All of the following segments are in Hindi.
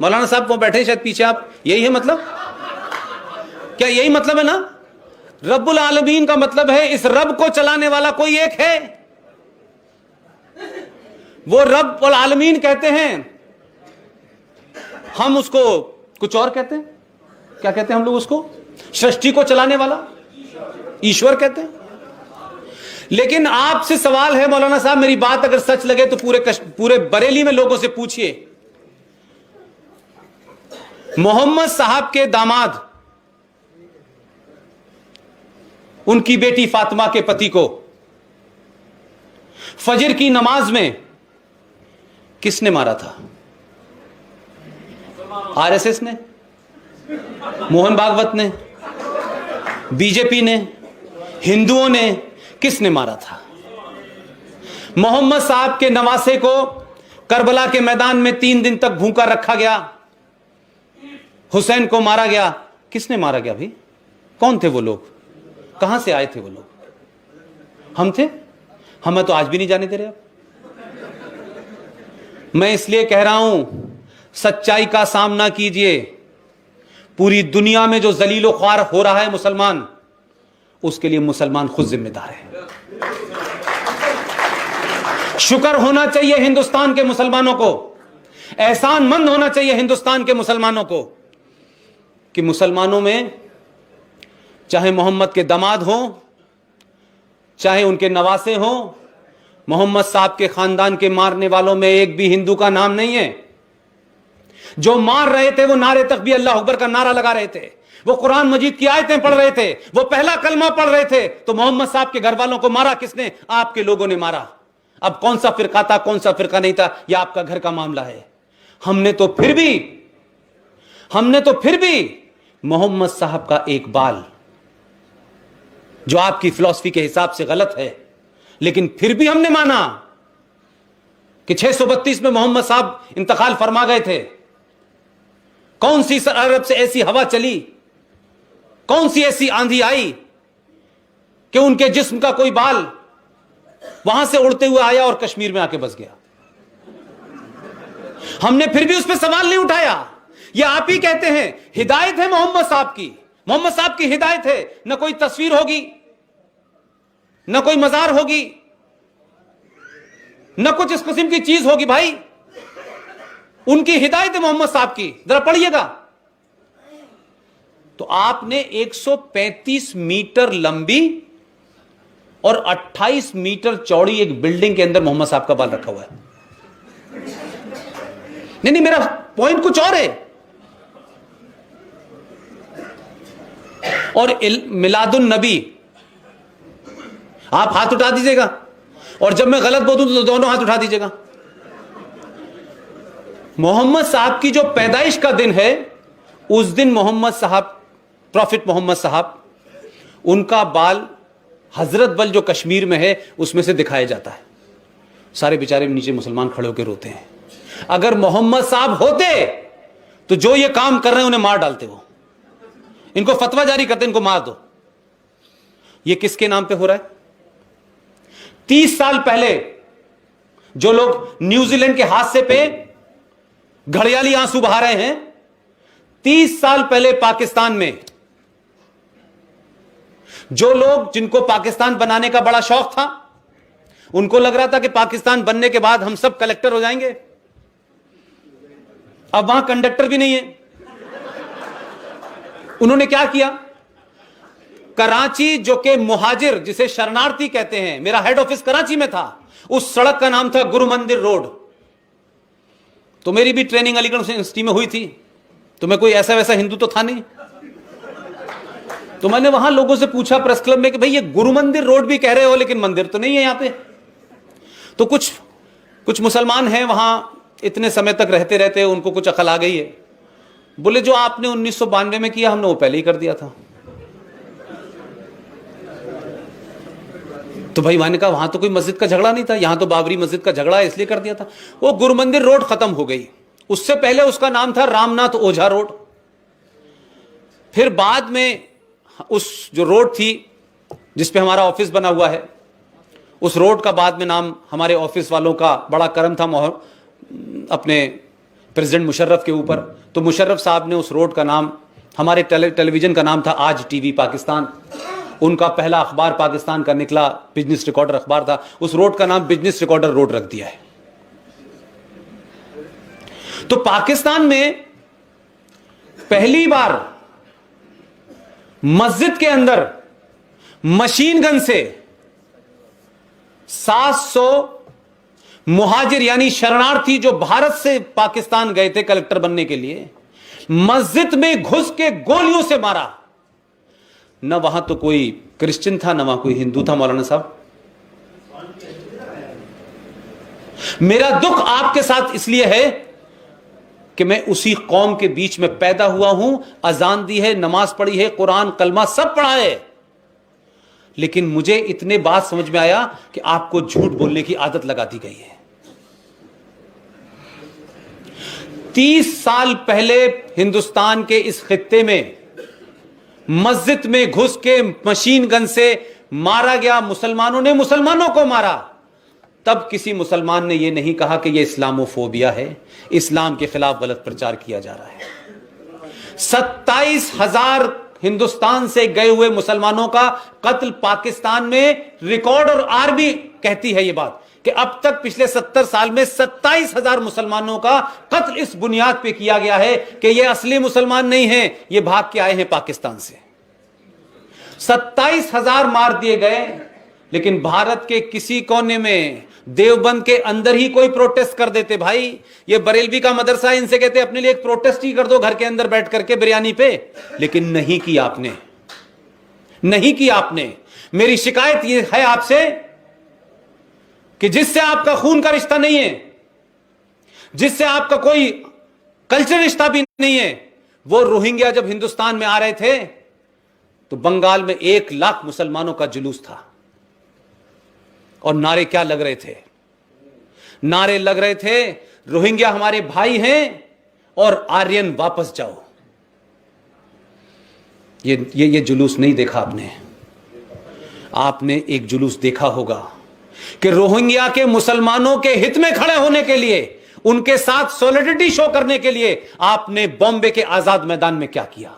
मौलाना साहब वो बैठे शायद पीछे, आप यही है मतलब, क्या यही मतलब है ना? रब्बुल आलमीन का मतलब है इस रब को चलाने वाला कोई एक है, वो रब्बुल आलमीन कहते हैं। हम उसको कुछ और कहते हैं, क्या कहते हैं हम लोग उसको? सृष्टि को चलाने वाला ईश्वर कहते हैं। लेकिन आपसे सवाल है मौलाना साहब, मेरी बात अगर सच लगे तो पूरे बरेली में लोगों से पूछिए, मोहम्मद साहब के दामाद, उनकी बेटी फातिमा के पति को फजर की नमाज में किसने मारा था? आरएसएस ने, मोहन भागवत ने, बीजेपी ने, हिंदुओं ने, किसने मारा था? मोहम्मद साहब के नवासे को करबला के मैदान में 3 दिन तक भूखा रखा गया, हुसैन को मारा गया, किसने मारा गया भाई? कौन थे वो लोग? कहां से आए थे वो लोग? हम थे? हमें तो आज भी नहीं जाने दे रहे। मैं इसलिए कह रहा हूं, सच्चाई का सामना कीजिए। पूरी दुनिया में जो जलीलो ख्वार हो रहा है मुसलमान, उसके लिए मुसलमान खुद जिम्मेदार है। शुक्र होना चाहिए हिंदुस्तान के मुसलमानों को, एहसानमंद होना चाहिए हिंदुस्तान के मुसलमानों को कि मुसलमानों में चाहे मोहम्मद के दामाद हो, चाहे उनके नवासे हो, मोहम्मद साहब के खानदान के मारने वालों में एक भी हिंदू का नाम नहीं है। जो मार रहे थे वो नारे तक भी अल्लाह अकबर का नारा लगा रहे थे, वो कुरान मजीद की आयतें पढ़ रहे थे, वो पहला कलमा पढ़ रहे थे। तो मोहम्मद साहब के घर वालों को मारा किसने? आपके लोगों ने मारा। अब कौन सा फिरका था, कौन सा फिरका नहीं था, यह आपका घर का मामला है। हमने तो फिर भी मोहम्मद साहब का एक बाल, जो आपकी फिलॉसफी के हिसाब से गलत है, लेकिन फिर भी हमने माना कि 632 में मोहम्मद साहब इंतकाल फरमा गए थे। कौन सी अरब से ऐसी हवा चली, कौन सी ऐसी आंधी आई कि उनके जिस्म का कोई बाल वहां से उड़ते हुए आया और कश्मीर में आके बस गया? हमने फिर भी उस पर सवाल नहीं उठाया। यह आप ही कहते हैं हिदायत है मोहम्मद साहब की, मोहम्मद साहब की हिदायत है। न कोई तस्वीर होगी, न कोई मजार होगी, न कुछ इस किस्म की चीज होगी। भाई उनकी हिदायत है मोहम्मद साहब की, जरा पढ़िएगा। तो आपने 135 मीटर लंबी और 28 मीटर चौड़ी एक बिल्डिंग के अंदर मोहम्मद साहब का बाल रखा हुआ है। नहीं, मेरा पॉइंट कुछ और है। और मिलादुन नबी, आप हाथ उठा दीजिएगा, और जब मैं गलत बोलूं तो दोनों हाथ उठा दीजिएगा। मोहम्मद साहब की जो पैदाइश का दिन है, उस दिन मोहम्मद साहब, प्रॉफिट मोहम्मद साहब, उनका बाल हजरत बल जो कश्मीर में है उसमें से दिखाया जाता है। सारे बेचारे नीचे मुसलमान खड़े होकर रोते हैं। अगर मोहम्मद साहब होते तो जो ये काम कर रहे हैं उन्हें मार डालते, वो इनको फतवा जारी करते, इनको मार दो। ये किसके नाम पे हो रहा है? 30 साल पहले जो लोग न्यूजीलैंड के हादसे पे घड़ियाली आंसू बहा रहे हैं, 30 साल पहले पाकिस्तान में जो लोग, जिनको पाकिस्तान बनाने का बड़ा शौक था, उनको लग रहा था कि पाकिस्तान बनने के बाद हम सब कलेक्टर हो जाएंगे। अब वहां कंडक्टर भी नहीं है। उन्होंने क्या किया? कराची, जो कि मुहाजिर, जिसे शरणार्थी कहते हैं, मेरा हेड ऑफिस कराची में था, उस सड़क का नाम था गुरु मंदिर रोड। तो मेरी भी ट्रेनिंग अलीगढ़ यूनिवर्सिटी में हुई थी, तो मैं कोई ऐसा वैसा हिंदू तो था नहीं। तो मैंने वहां लोगों से पूछा प्रेस क्लब में कि भाई ये गुरु मंदिर रोड भी कह रहे हो, लेकिन मंदिर तो नहीं है यहां पे। तो कुछ मुसलमान हैं वहां, इतने समय तक रहते रहते उनको कुछ अकल आ गई है। बोले जो आपने 1992 में किया, हमने वो पहले ही कर दिया था। तो भाई मैंने कहा वहां तो कोई मस्जिद का झगड़ा नहीं था, यहां तो बाबरी मस्जिद का झगड़ा है, इसलिए कर दिया था। वो गुरु मंदिर रोड खत्म हो गई, उससे पहले उसका नाम था रामनाथ ओझा रोड। फिर बाद में उस जो रोड थी जिसपे हमारा ऑफिस बना हुआ है, उस रोड का बाद में नाम हमारे ऑफिस वालों का बड़ा करम था, अपने प्रेसिडेंट मुशर्रफ के ऊपर, तो मुशर्रफ साहब ने उस रोड का नाम, हमारे टेलीविजन का नाम था आज टीवी पाकिस्तान, उनका पहला अखबार पाकिस्तान का निकला बिजनेस रिकॉर्डर अखबार था, उस रोड का नाम बिजनेस रिकॉर्डर रोड रख दिया है। तो पाकिस्तान में पहली बार मस्जिद के अंदर मशीन गन से 700 मुहाजिर यानी शरणार्थी जो भारत से पाकिस्तान गए थे कलेक्टर बनने के लिए, मस्जिद में घुस के गोलियों से मारा। न वहां तो कोई क्रिश्चियन था, न वहां कोई हिंदू था। मौलाना साहब, मेरा दुख आपके साथ इसलिए है कि मैं उसी कौम के बीच में पैदा हुआ हूं, अजान दी है, नमाज पढ़ी है, कुरान कलमा सब पढ़ा है, लेकिन मुझे इतने बात समझ में आया कि आपको झूठ बोलने की आदत लगा दी गई है। 30 साल पहले हिंदुस्तान के इस खित्ते में मस्जिद में घुस के मशीन गन से मारा गया, मुसलमानों ने मुसलमानों को मारा। तब किसी मुसलमान ने यह नहीं कहा कि यह इस्लामोफोबिया है, इस्लाम के खिलाफ गलत प्रचार किया जा रहा है। 27,000 हिंदुस्तान से गए हुए मुसलमानों का कत्ल पाकिस्तान में रिकॉर्ड, और आर्मी कहती है यह बात कि अब तक पिछले 70 साल में 27,000 मुसलमानों का कत्ल इस बुनियाद पे किया गया है कि ये असली मुसलमान नहीं हैं, ये भाग के आए हैं पाकिस्तान से। 27,000 मार दिए गए, लेकिन भारत के किसी कोने में देवबंद के अंदर ही कोई प्रोटेस्ट कर देते। भाई ये बरेलवी का मदरसा, इनसे कहते अपने लिए एक प्रोटेस्ट ही कर दो घर के अंदर बैठ करके बिरयानी पे, लेकिन नहीं किया आपने, नहीं किया आपने। मेरी शिकायत ये है आपसे कि जिससे आपका खून का रिश्ता नहीं है, जिससे आपका कोई कल्चर रिश्ता भी नहीं है, वो रोहिंग्या जब हिंदुस्तान में आ रहे थे तो बंगाल में 1 लाख मुसलमानों का जुलूस था, और नारे क्या लग रहे थे? नारे लग रहे थे रोहिंग्या हमारे भाई हैं और आर्यन वापस जाओ। ये जुलूस नहीं देखा आपने। आपने एक जुलूस देखा होगा कि रोहिंग्या के मुसलमानों के हित में खड़े होने के लिए, उनके साथ सॉलिडरिटी शो करने के लिए आपने बॉम्बे के आजाद मैदान में क्या किया।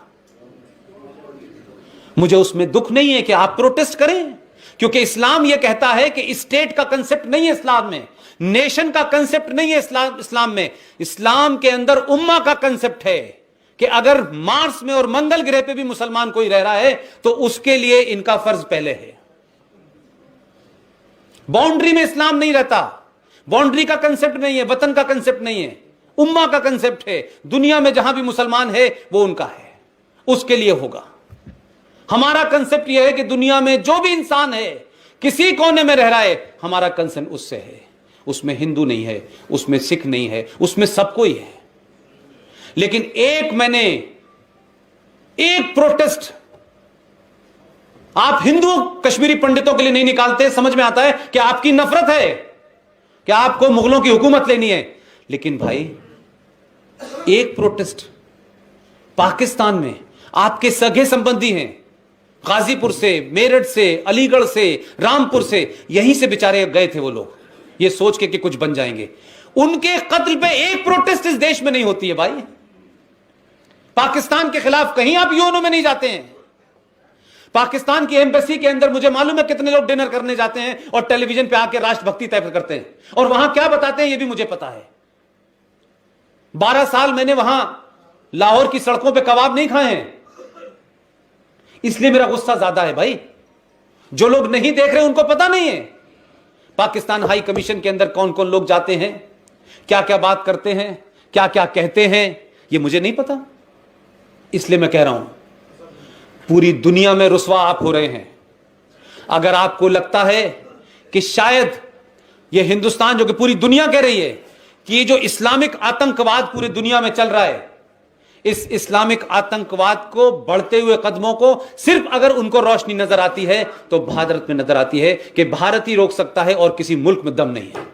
मुझे उसमें दुख नहीं है कि आप प्रोटेस्ट करें, क्योंकि इस्लाम यह कहता है कि स्टेट का कंसेप्ट नहीं है इस्लाम में, नेशन का कंसेप्ट नहीं है इस्लाम में। इस्लाम के अंदर उम्मा का कंसेप्ट है कि अगर मार्स में और मंगल ग्रह पे भी मुसलमान कोई रह रहा है तो उसके लिए इनका फर्ज पहले है। बाउंड्री में इस्लाम नहीं रहता, बाउंड्री का कंसेप्ट नहीं है, वतन का कंसेप्ट नहीं है, उम्मा का कंसेप्ट है। दुनिया में जहां भी मुसलमान है वो उनका है, उसके लिए होगा। हमारा कंसेप्ट यह है कि दुनिया में जो भी इंसान है, किसी कोने में रह रहा है, हमारा कंसर्न उससे है। उसमें हिंदू नहीं है, उसमें सिख नहीं है, उसमें सब कोई है। लेकिन मैंने एक प्रोटेस्ट आप हिंदू कश्मीरी पंडितों के लिए नहीं निकालते। समझ में आता है कि आपकी नफरत है, कि आपको मुगलों की हुकूमत लेनी है, लेकिन भाई एक प्रोटेस्ट पाकिस्तान में आपके सगे संबंधी हैं, गाजीपुर से, मेरठ से, अलीगढ़ से, रामपुर से, यहीं से बेचारे गए थे वो लोग, ये सोच के कि कुछ बन जाएंगे। उनके कत्ल पे एक प्रोटेस्ट इस देश में नहीं होती है भाई। पाकिस्तान के खिलाफ कहीं आप यूएनओ में नहीं जाते हैं। पाकिस्तान की एम्बेसी के अंदर मुझे मालूम है कितने लोग डिनर करने जाते हैं और टेलीविजन पे आके राष्ट्रभक्ति तय करते हैं, और वहां क्या बताते हैं ये भी मुझे पता है। 12 साल मैंने वहां लाहौर की सड़कों पे कबाब नहीं खाए हैं, इसलिए मेरा गुस्सा ज्यादा है भाई। जो लोग नहीं देख रहे उनको पता नहीं है पाकिस्तान हाई कमीशन के अंदर कौन कौन लोग जाते हैं, क्या क्या बात करते हैं, क्या क्या कहते हैं, ये मुझे नहीं पता। इसलिए मैं कह रहा हूं पूरी दुनिया में रुसवा आप हो रहे हैं। अगर आपको लगता है कि शायद ये हिंदुस्तान, जो कि पूरी दुनिया कह रही है कि ये जो इस्लामिक आतंकवाद पूरी दुनिया में चल रहा है, इस इस्लामिक आतंकवाद को बढ़ते हुए कदमों को सिर्फ अगर उनको रोशनी नजर आती है तो भारत में नजर आती है कि भारत ही रोक सकता है और किसी मुल्क में दम नहीं है।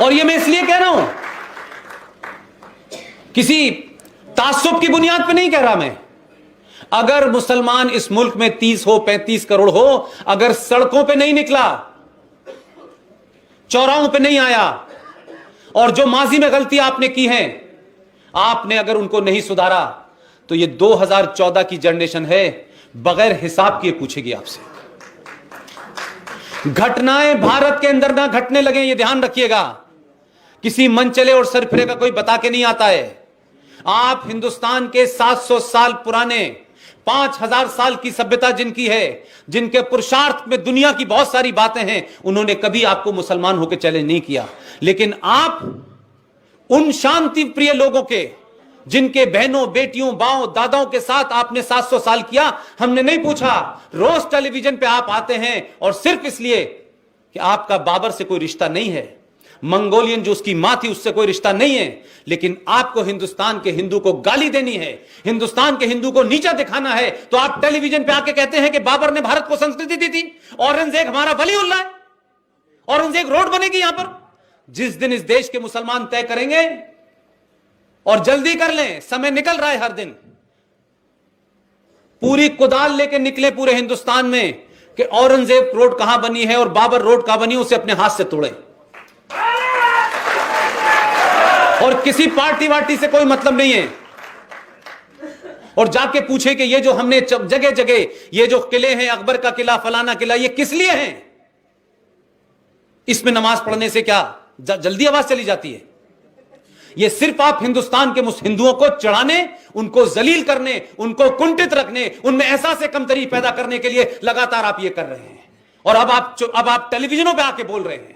और ये मैं इसलिए कह रहा हूं, किसी तासुब की बुनियाद पे नहीं कह रहा मैं। अगर मुसलमान इस मुल्क में 30 हो, 35 करोड़ हो, अगर सड़कों पे नहीं निकला, चौराहों पे नहीं आया, और जो माजी में गलती आपने की है, आपने अगर उनको नहीं सुधारा तो ये 2014 की जनरेशन है, बगैर हिसाब किए पूछेगी आपसे। घटनाएं भारत के अंदर ना घटने लगे, ये ध्यान रखिएगा। किसी मन चले और सरफिरे का कोई बता के नहीं आता है। आप हिंदुस्तान के 700 साल पुराने, 5000 साल की सभ्यता जिनकी है, जिनके पुरुषार्थ में दुनिया की बहुत सारी बातें हैं, उन्होंने कभी आपको मुसलमान होकर चैलेंज नहीं किया। लेकिन आप उन शांति प्रिय लोगों के, जिनके बहनों, बेटियों, बाओं, दादाओं के साथ आपने 700 साल किया, हमने नहीं पूछा। रोज टेलीविजन पे आप आते हैं और सिर्फ इसलिए कि आपका बाबर से कोई रिश्ता नहीं है, मंगोलियन जो उसकी मां थी उससे कोई रिश्ता नहीं है, लेकिन आपको हिंदुस्तान के हिंदू को गाली देनी है, हिंदुस्तान के हिंदू को नीचा दिखाना है, तो आप टेलीविजन पे आके कहते हैं कि बाबर ने भारत को संस्कृति दी थी, औरंगजेब हमारा वलीउल्लाह है, औरंगजेब रोड बनेगी यहां पर। जिस दिन इस देश के मुसलमान तय करेंगे, और जल्दी कर लें, समय निकल रहा है हर दिन, पूरी कुदाल लेके निकले पूरे हिंदुस्तान में कि औरंगजेब रोड कहां बनी है और बाबर रोड कहां बनी, उसे अपने हाथ से तोड़े। और किसी पार्टी वार्टी से कोई मतलब नहीं है। और जाके पूछे कि ये जो हमने जगह जगह ये जो किले हैं, अकबर का किला, फलाना किला, ये किस लिए हैं? इसमें नमाज पढ़ने से क्या जल्दी आवाज चली जाती है? ये सिर्फ आप हिंदुस्तान के हिंदुओं को चढ़ाने, उनको जलील करने, उनको कुंठित रखने, उनमें एहसास कमतरी पैदा करने के लिए लगातार आप ये कर रहे हैं। और अब आप टेलीविजनों पे आके बोल रहे हैं।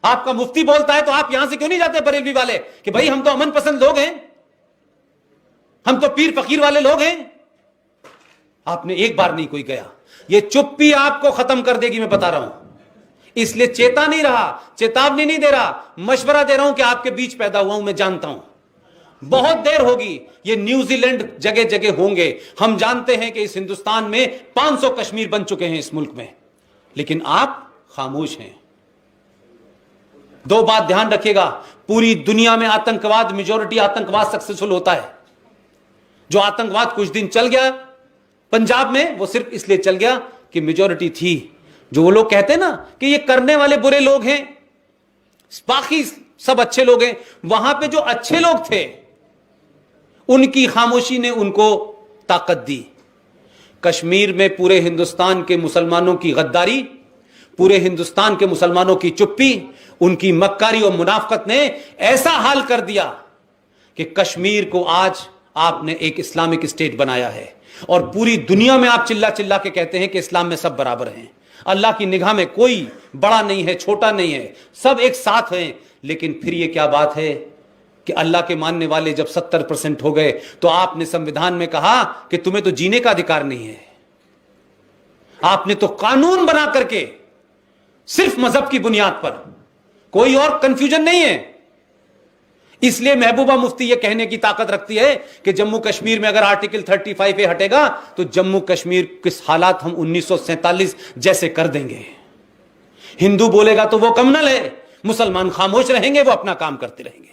आपका मुफ्ती बोलता है तो आप यहां से क्यों नहीं जाते बरेलवी वाले कि भाई हम तो अमन पसंद लोग हैं, हम तो पीर फकीर वाले लोग हैं? आपने एक बार नहीं कोई गया। ये चुप्पी आपको खत्म कर देगी, मैं बता रहा हूं। इसलिए चेता नहीं रहा, चेतावनी नहीं दे रहा, मशवरा दे रहा हूं कि आपके बीच पैदा हुआ हूं, मैं जानता हूं बहुत देर होगी। ये न्यूजीलैंड जगह जगह होंगे। हम जानते हैं कि इस हिंदुस्तान में 500 कश्मीर बन चुके हैं इस मुल्क में, लेकिन आप खामोश हैं। दो बात ध्यान रखिएगा, पूरी दुनिया में आतंकवाद, मेजॉरिटी आतंकवाद सक्सेसफुल होता है। जो आतंकवाद कुछ दिन चल गया पंजाब में, वो सिर्फ इसलिए चल गया कि मेजॉरिटी थी। जो वो लोग कहते हैं ना कि ये करने वाले बुरे लोग हैं, बाकी सब अच्छे लोग हैं, वहां पे जो अच्छे लोग थे उनकी खामोशी ने उनको ताकत दी। कश्मीर में पूरे हिंदुस्तान के मुसलमानों की गद्दारी, पूरे हिंदुस्तान के मुसलमानों की चुप्पी, उनकी मक्कारी और मुनाफकत ने ऐसा हाल कर दिया कि कश्मीर को आज आपने एक इस्लामिक स्टेट बनाया है। और पूरी दुनिया में आप चिल्ला चिल्ला के कहते हैं कि इस्लाम में सब बराबर हैं, अल्लाह की निगाह में कोई बड़ा नहीं है, छोटा नहीं है, सब एक साथ हैं। लेकिन फिर ये क्या बात है कि अल्लाह के मानने वाले जब 70% हो गए तो आपने संविधान में कहा कि तुम्हें तो जीने का अधिकार नहीं है। आपने तो कानून बना करके सिर्फ मजहब की बुनियाद पर, कोई और कंफ्यूजन नहीं है। इसलिए महबूबा मुफ्ती यह कहने की ताकत रखती है कि जम्मू कश्मीर में अगर आर्टिकल 35A हटेगा तो जम्मू कश्मीर किस हालात हम 1947 जैसे कर देंगे। हिंदू बोलेगा तो वो कम्युनल है, मुसलमान खामोश रहेंगे, वो अपना काम करते रहेंगे।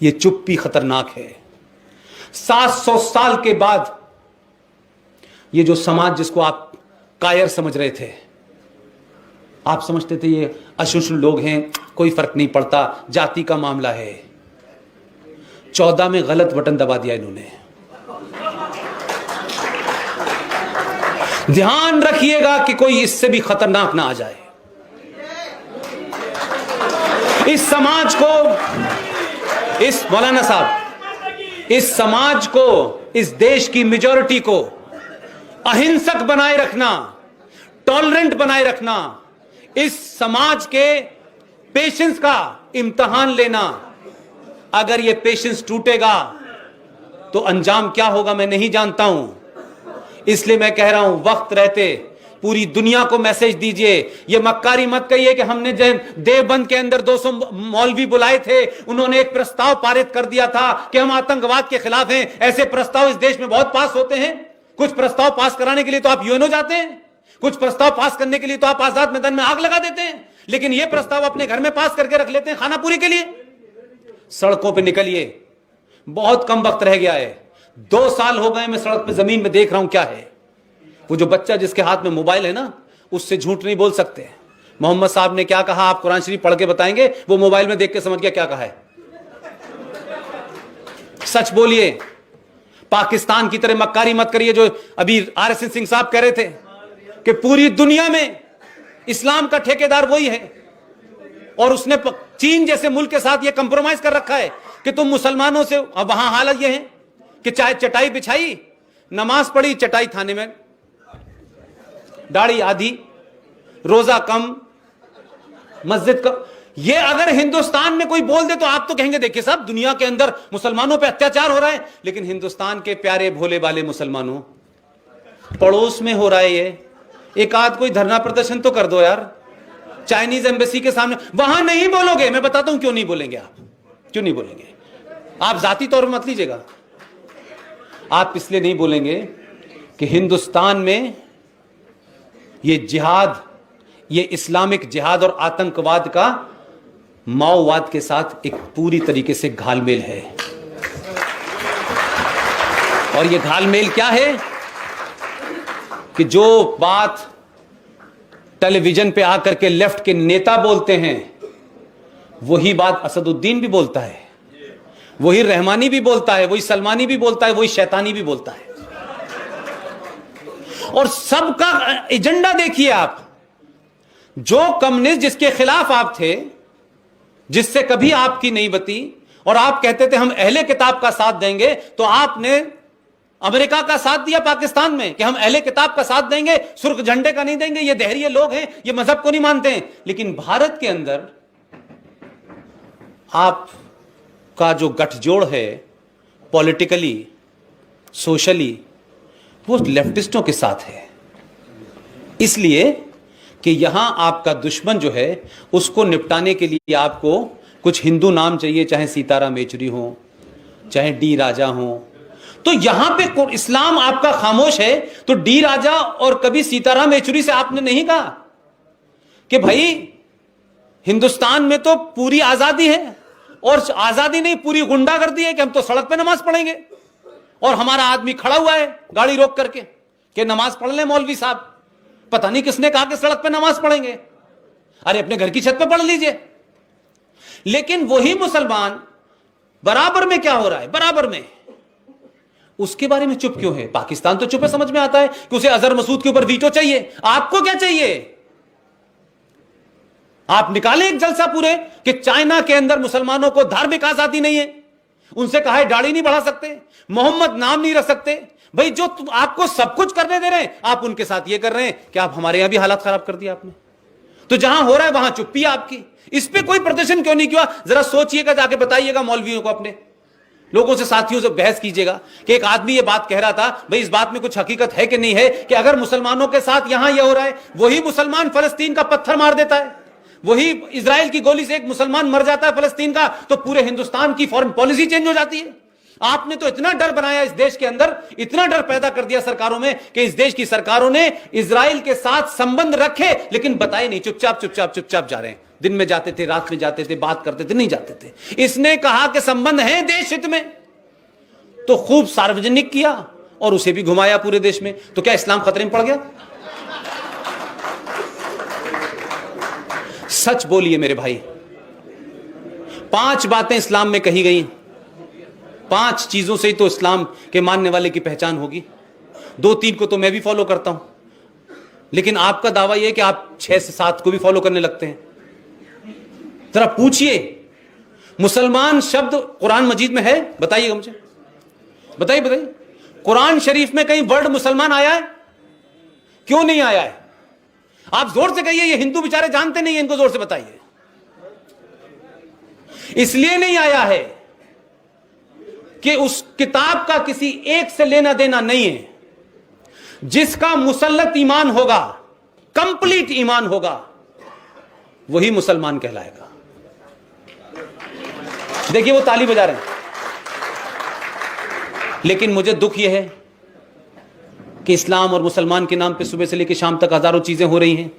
ये चुप्पी खतरनाक है। 700 साल के बाद ये जो समाज जिसको आप कायर समझ रहे थे, आप समझते थे ये अशुष्ट लोग हैं, कोई फर्क नहीं पड़ता, जाति का मामला है। 14 में गलत बटन दबा दिया इन्होंने। ध्यान रखिएगा कि कोई इससे भी खतरनाक ना आ जाए। इस समाज को, इस मौलाना साहब, इस समाज को, इस देश की मेजॉरिटी को अहिंसक बनाए रखना, टॉलरेंट बनाए रखना, इस समाज के पेशेंस का इम्तिहान लेना। अगर ये पेशेंस टूटेगा तो अंजाम क्या होगा मैं नहीं जानता हूं। इसलिए मैं कह रहा हूं, वक्त रहते पूरी दुनिया को मैसेज दीजिए। ये मक्कारी मत कहिए कि हमने देवबंद के अंदर 200 मौलवी बुलाए थे, उन्होंने एक प्रस्ताव पारित कर दिया था कि हम आतंकवाद के खिलाफ हैं। ऐसे प्रस्ताव इस देश में बहुत पास होते हैं। कुछ प्रस्ताव पास कराने के लिए तो आप यूएनओ जाते हैं, कुछ प्रस्ताव पास करने के लिए तो आप आजाद मैदान में आग लगा देते हैं, लेकिन यह प्रस्ताव अपने घर में पास करके रख लेते हैं खानापुरी के लिए। सड़कों पे निकलिए, बहुत कम वक्त रह गया है। 2 साल हो गए मैं सड़क पे जमीन में देख रहा हूं क्या है। वो जो बच्चा जिसके हाथ में मोबाइल है ना, उससे झूठ नहीं बोल सकते। मोहम्मद साहब ने क्या कहा आप कुरान शरीफ पढ़ के बताएंगे? वो मोबाइल में देख के समझ गया क्या कहा है। सच बोलिए, पाकिस्तान की तरह मक्कारी मत करिए जो अभी RSS सिंह साहब कह रहे थे कि पूरी दुनिया में इस्लाम का ठेकेदार वही है, और उसने चीन जैसे मुल्क के साथ यह कंप्रोमाइज कर रखा है कि तुम मुसलमानों से। अब वहां हालत यह है कि चाहे चटाई बिछाई, नमाज पढ़ी, चटाई थाने में, दाढ़ी आधी, रोजा कम, मस्जिद कम। ये अगर हिंदुस्तान में कोई बोल दे तो आप तो कहेंगे देखिए साहब दुनिया के अंदर मुसलमानों पे अत्याचार हो रहा है, लेकिन हिंदुस्तान के प्यारे भोले वाले मुसलमानों पड़ोस में हो रहा है ये। एक आध कोई धरना प्रदर्शन तो कर दो यार, चाइनीज एम्बेसी के सामने। वहां नहीं बोलोगे, मैं बताता हूं क्यों नहीं बोलेंगे आप, क्यों नहीं बोलेंगे। आप जाती तौर पर मत लीजिएगा, आप इसलिए नहीं बोलेंगे कि हिंदुस्तान में ये जिहाद, ये इस्लामिक जिहाद और आतंकवाद का माओवाद के साथ एक पूरी तरीके से घालमेल है। और ये घालमेल क्या है कि जो बात टेलीविजन पे आकर के लेफ्ट के नेता बोलते हैं वही बात असदुद्दीन भी बोलता है, वही रहमानी भी बोलता है, वही सलमानी भी बोलता है, वही शैतानी भी बोलता है। और सबका एजेंडा देखिए आप, जो कम्युनिस्ट जिसके खिलाफ आप थे, जिससे कभी आपकी नहीं बती, और आप कहते थे हम अहले किताब का साथ देंगे, तो आपने अमेरिका का साथ दिया पाकिस्तान में कि हम अहले किताब का साथ देंगे, सुर्ख झंडे का नहीं देंगे, ये दहरिये लोग हैं, ये मजहब को नहीं मानते हैं। लेकिन भारत के अंदर आपका जो गठजोड़ है पॉलिटिकली, सोशली, वो लेफ्टिस्टों के साथ है। इसलिए कि यहां आपका दुश्मन जो है उसको निपटाने के लिए आपको कुछ हिंदू नाम चाहिए, चाहे सीताराम येचुरी हो, चाहे डी राजा हो। तो यहां पे इस्लाम आपका खामोश है, तो डी राजा और कभी सीताराम येचुरी से आपने नहीं कहा कि भाई हिंदुस्तान में तो पूरी आजादी है, और आजादी नहीं पूरी गुंडागर्दी है कि हम तो सड़क पे नमाज पढ़ेंगे, और हमारा आदमी खड़ा हुआ है गाड़ी रोक करके कि नमाज पढ़ ले मौलवी साहब। पता नहीं किसने कहा कि सड़क पे नमाज पढ़ेंगे, अरे अपने घर की छत पे पढ़ लीजिए। लेकिन वही मुसलमान बराबर में क्या हो रहा है, बराबर में उसके बारे में चुप क्यों है? पाकिस्तान तो चुप है, समझ में आता है कि उसे अजहर मसूद के ऊपर वीटो चाहिए। आपको क्या चाहिए? आप निकालें एक जलसा पूरे कि चाइना के अंदर मुसलमानों को धार्मिक आजादी नहीं है, उनसे कहा है दाढ़ी नहीं बढ़ा सकते, मोहम्मद नाम नहीं रख सकते। भाई जो आपको सब कुछ करने दे रहे हैं आप उनके साथ ये कर रहे हैं कि आप हमारे यहां भी हालात खराब कर दिया आपने। तो जहां हो रहा है वहां चुप्पी आपकी। इस पे कोई प्रदर्शन क्यों नहीं किया? जरा सोचिएगा, जाके बताइएगा मौलवियों को, अपने लोगों से, साथियों से बहस कीजिएगा कि एक आदमी ये बात कह रहा था, भाई इस बात में कुछ हकीकत है कि नहीं है कि अगर मुसलमानों के साथ यहां यह हो रहा है, वही मुसलमान फलस्तीन का पत्थर मार देता है, वही इजराइल की गोली से एक मुसलमान मर जाता है फलस्तीन का, तो पूरे हिंदुस्तान की फॉरेन पॉलिसी चेंज हो जाती है। आपने तो इतना डर बनाया इस देश के अंदर, इतना डर पैदा कर दिया सरकारों में कि इस देश की सरकारों ने इजराइल के साथ संबंध रखे लेकिन बताए नहीं, चुपचाप चुपचाप चुपचाप जा रहे हैं। दिन में जाते थे, रात में जाते थे, बात करते थे, नहीं जाते थे। इसने कहा कि संबंध है देश हित में, तो खूब सार्वजनिक किया और उसे भी घुमाया पूरे देश में। तो क्या इस्लाम खतरे में पड़ गया? सच बोलिए मेरे भाई, 5 बातें इस्लाम में कही गई, 5 चीजों से ही तो इस्लाम के मानने वाले की पहचान होगी। 2-3 को तो मैं भी फॉलो करता हूं, लेकिन आपका दावा यह है कि आप 6 से 7 को भी फॉलो करने लगते हैं। जरा पूछिए, मुसलमान शब्द कुरान मजीद में है? बताइएगा मुझे, बताइए बताइए, कुरान शरीफ में कहीं वर्ड मुसलमान आया है? क्यों नहीं आया है? आप जोर से कहिए, ये हिंदू बेचारे जानते नहीं है, इनको जोर से बताइए। इसलिए नहीं आया है कि उस किताब का किसी एक से लेना देना नहीं है। जिसका मुसल्लत ईमान होगा, कंप्लीट ईमान होगा, वही मुसलमान कहलाएगा। देखिए वो ताली बजा रहे हैं, लेकिन मुझे दुख यह है कि इस्लाम और मुसलमान के नाम पे सुबह से लेकर शाम तक हजारों चीजें हो रही हैं।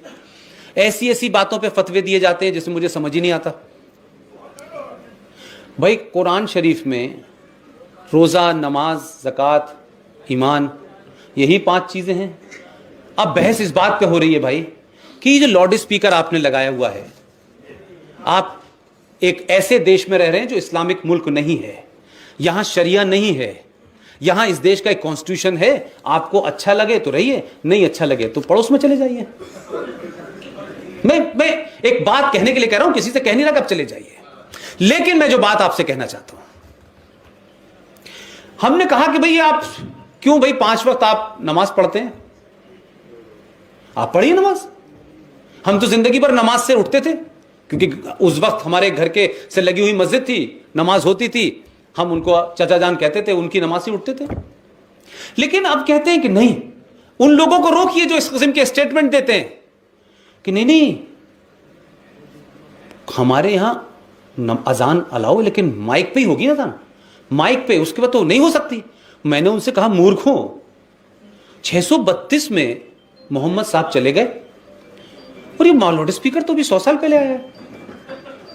ऐसी ऐसी बातों पे फतवे दिए जाते हैं जिससे मुझे समझ ही नहीं आता। भाई कुरान शरीफ में रोजा, नमाज, ज़कात, ईमान, यही 5 चीजें हैं। अब बहस इस बात पे हो रही है भाई कि जो लाउड स्पीकर आपने लगाया हुआ है, आप एक ऐसे देश में रह रहे हैं जो इस्लामिक मुल्क नहीं है, यहां शरिया नहीं है, यहां इस देश का एक कॉन्स्टिट्यूशन है। आपको अच्छा लगे तो रहिए, नहीं अच्छा लगे तो पड़ोस में चले जाइए। मैं एक बात कहने के लिए कह रहा हूं, किसी से कह नहीं रहा कब चले जाइए। लेकिन मैं जो बात आपसे कहना चाहता हूं, हमने कहा कि भाई आप क्यों भाई 5 वक्त आप नमाज पढ़ते हैं, आप पढ़िए नमाज। हम तो जिंदगी भर नमाज से उठते थे, क्योंकि उस वक्त हमारे घर के से लगी हुई मस्जिद थी, नमाज होती थी, हम उनको चाचा जान कहते थे, उनकी नमाज से उठते थे। लेकिन अब कहते हैं कि नहीं, उन लोगों को रोकिए जो इस किस्म के स्टेटमेंट देते हैं कि नहीं नहीं हमारे यहां अजान अलाउ, लेकिन माइक पे ही होगी ना अजान, माइक पे, उसके बाद तो नहीं हो सकती। मैंने उनसे कहा मूर्खों, 632 में मोहम्मद साहब चले गए और ये लाउड स्पीकर तो भी 100 साल पहले आया है,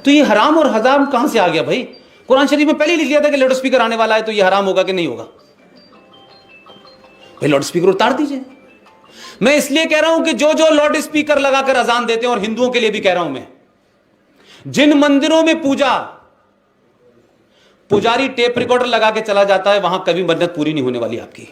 तो ये हराम और हजाम कहां से आ गया भाई? कुरान शरीफ में पहले ही लिख लिया था कि लाउड स्पीकर आने वाला है, तो ये हराम होगा कि नहीं होगा? भाई लाउड स्पीकर उतार दीजिए। मैं इसलिए कह रहा हूं कि जो जो लाउड स्पीकर लगाकर अजान देते हैं, और हिंदुओं के लिए भी कह रहा हूं मैं, जिन मंदिरों में पुजारी टेप रिकॉर्डर लगा के चला जाता है, वहां कभी मन्नत पूरी नहीं होने वाली आपकी।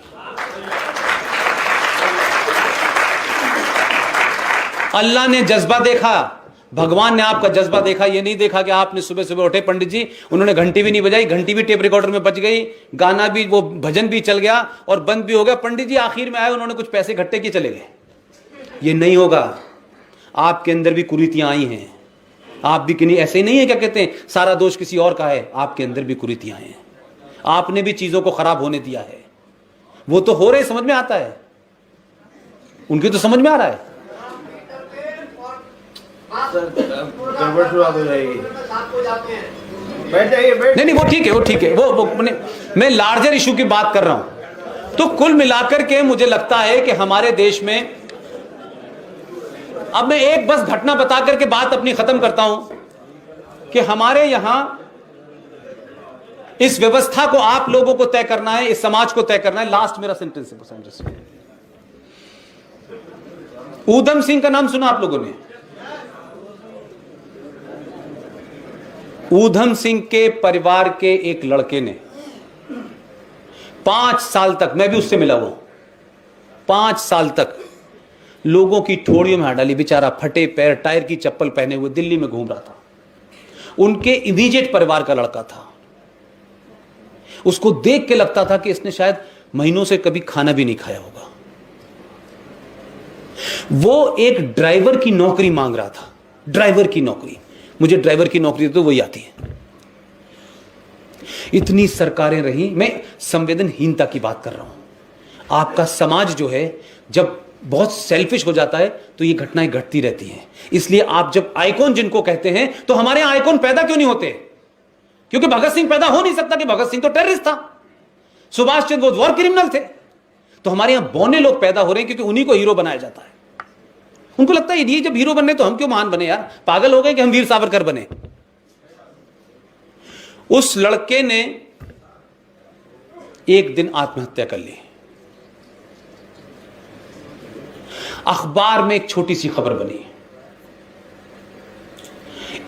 अल्लाह ने जज्बा देखा, भगवान ने आपका जज्बा देखा। ये नहीं देखा कि आपने सुबह सुबह उठे पंडित जी, उन्होंने घंटी भी नहीं बजाई, घंटी भी टेप रिकॉर्डर में बज गई, गाना भी, वो भजन भी चल गया और बंद भी हो गया, पंडित जी आखिर में आए, उन्होंने कुछ पैसे इकट्ठे किए, चले गए। ये नहीं होगा। आपके अंदर भी कुरीतियां आई हैं, आप भी किन्हीं, ऐसे ही नहीं है क्या कहते हैं सारा दोष किसी और का है, आपके अंदर भी कुरीतियां हैं, आपने भी चीजों को खराब होने दिया है। वो तो हो रहे, समझ में आता है, उनकी तो समझ में आ रहा है। नहीं, वो ठीक है, वो ठीक है, वो मैं लार्जर इशू की बात कर रहा हूं। तो कुल मिलाकर के मुझे लगता है कि हमारे देश में, अब मैं एक बस घटना बता करके बात अपनी खत्म करता हूं कि हमारे यहां इस व्यवस्था को आप लोगों को तय करना है, इस समाज को तय करना है। लास्ट मेरा सेंटेंस है, ऊधम सिंह का नाम सुना आप लोगों ने? ऊधम सिंह के परिवार के एक लड़के ने 5 साल तक, मैं भी उससे मिला हुआ, 5 साल तक लोगों की ठोड़ियों में हाथ डाली। बेचारा फटे पैर, टायर की चप्पल पहने हुए दिल्ली में घूम रहा था। उनके इमीडिएट परिवार का लड़का था। उसको देख के लगता था कि इसने शायद महीनों से कभी खाना भी नहीं खाया होगा। वो एक ड्राइवर की नौकरी मांग रहा था, ड्राइवर की नौकरी। मुझे ड्राइवर की नौकरी तो वही आती है। इतनी सरकारें रही, मैं संवेदनहीनता की बात कर रहा हूं। आपका समाज जो है, जब बहुत सेल्फिश हो जाता है तो ये घटनाएं घटती रहती हैं। इसलिए आप जब आइकॉन जिनको कहते हैं, तो हमारे यहां आइकॉन पैदा क्यों नहीं होते? क्योंकि भगत सिंह पैदा हो नहीं सकता, कि भगत सिंह तो टेररिस्ट था, सुभाष चंद्र बोस वॉर क्रिमिनल थे। तो हमारे यहां बौने लोग पैदा हो रहे हैं, क्योंकि उन्हीं को हीरो बनाया जाता है। उनको लगता है ये जब हीरो बनने तो हम क्यों महान बने यार, पागल हो गए कि हम वीर सावरकर बने। उस लड़के ने एक दिन आत्महत्या कर ली। अखबार में एक छोटी सी खबर बनी।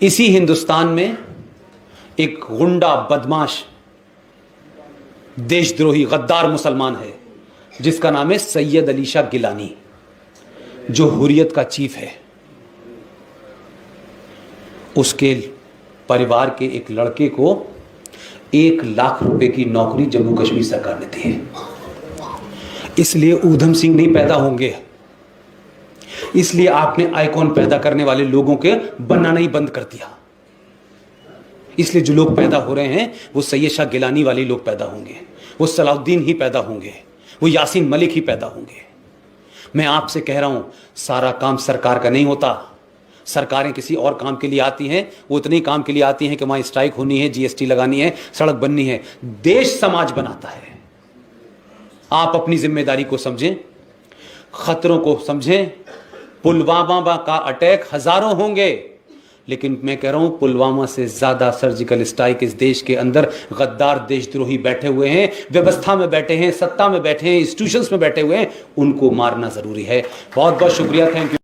इसी हिंदुस्तान में एक गुंडा, बदमाश, देशद्रोही, गद्दार मुसलमान है, जिसका नाम है सैयद अली शाह गिलानी, जो हुर्रियत का चीफ है। उसके परिवार के एक लड़के को 1 लाख रुपए की नौकरी जम्मू कश्मीर सरकार ने दी है। इसलिए ऊधम सिंह नहीं पैदा होंगे। इसलिए आपने आइकॉन पैदा करने वाले लोगों के बनाना ही बंद कर दिया। इसलिए जो लोग पैदा हो रहे हैं वो सैयद शाह गिलानी वाले लोग पैदा होंगे, वो सलाउद्दीन ही पैदा होंगे, वो यासीन मलिक ही पैदा होंगे। मैं आपसे कह रहा हूं, सारा काम सरकार का नहीं होता। सरकारें किसी और काम के लिए आती हैं, वो इतने काम के लिए आती हैं कि वहां स्ट्राइक होनी है, जीएसटी लगानी है, सड़क बननी है। देश समाज बनाता है। आप अपनी जिम्मेदारी को समझें, खतरों को समझें। पुलवामा का अटैक हजारों होंगे, लेकिन मैं कह रहा हूं पुलवामा से ज्यादा सर्जिकल स्ट्राइक इस देश के अंदर गद्दार देशद्रोही बैठे हुए हैं, व्यवस्था में बैठे हैं, सत्ता में बैठे हैं, इंस्टीट्यूशंस में बैठे हुए हैं, उनको मारना जरूरी है। बहुत बहुत शुक्रिया, थैंक यू।